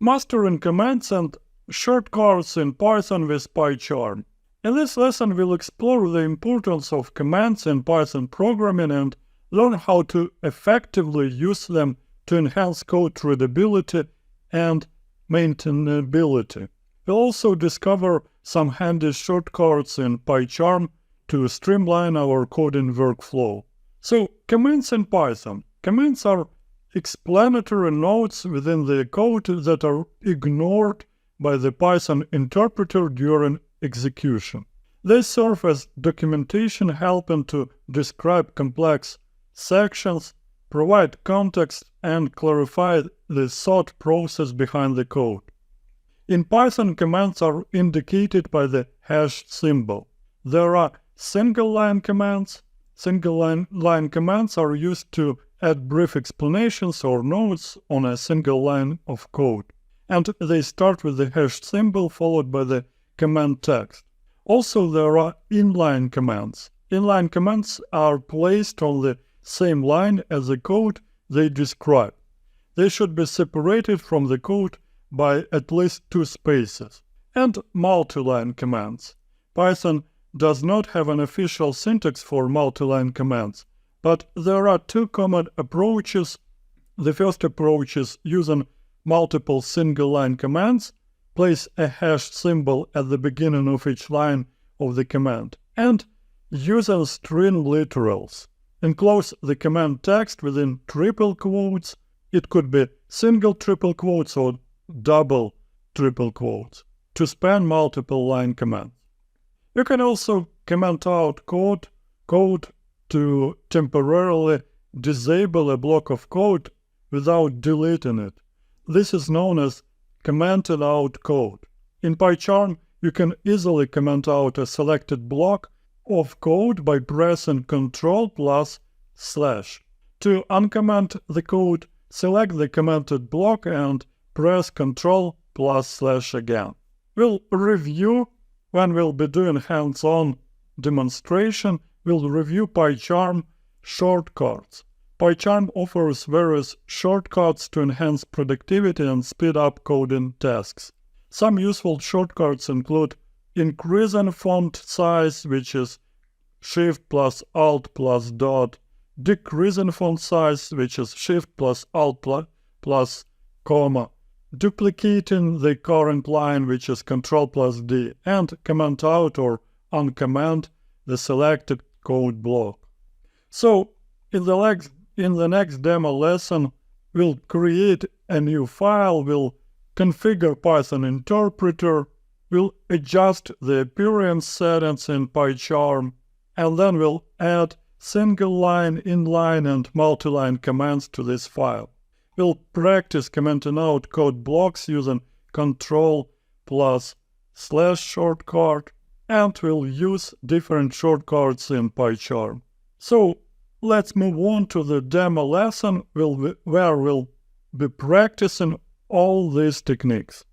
Mastering commands and shortcuts in Python with PyCharm. In this lesson, we'll explore the importance of commands in Python programming and learn how to effectively use them to enhance code readability and maintainability. We'll also discover some handy shortcuts in PyCharm to streamline our coding workflow. So, commands in Python. Commands are explanatory notes within the code that are ignored by the Python interpreter during execution. They serve as documentation, helping to describe complex sections, provide context, and clarify the thought process behind the code. In Python, commands are indicated by the hash symbol. There are single-line commands. Single-line commands are used to add brief explanations or notes on a single line of code, and they start with the hash symbol followed by the command text. Also, there are inline commands. Inline commands are placed on the same line as the code they describe. They should be separated from the code by at least 2 spaces. And multiline commands. Python does not have an official syntax for multiline commands, but there are 2 common approaches. The first approach is using multiple single-line commands, place a hash symbol at the beginning of each line of the command, and using string literals. Enclose the command text within triple quotes. It could be single triple quotes or double triple quotes to span multiple line commands. You can also comment out code to temporarily disable a block of code without deleting it. This is known as commented out code. In PyCharm, you can easily comment out a selected block of code by pressing CTRL+/. To uncomment the code, select the commented block and press CTRL+/ again. We'll review when we'll be doing hands-on demonstration. We'll review PyCharm shortcuts. PyCharm offers various shortcuts to enhance productivity and speed up coding tasks. Some useful shortcuts include increasing font size, which is SHIFT+ALT+DOT, decreasing font size, which is SHIFT+ALT+COMMA, duplicating the current line, which is CTRL+D, and comment out or uncomment the selected code block. So, in the next demo lesson, we'll create a new file, we'll configure Python interpreter, we'll adjust the appearance settings in PyCharm, and then we'll add single-line, inline, and multi-line commands to this file. We'll practice commenting out code blocks using CTRL+/ shortcut, and we'll use different shortcuts in PyCharm. So let's move on to the demo lesson where we'll be practicing all these techniques.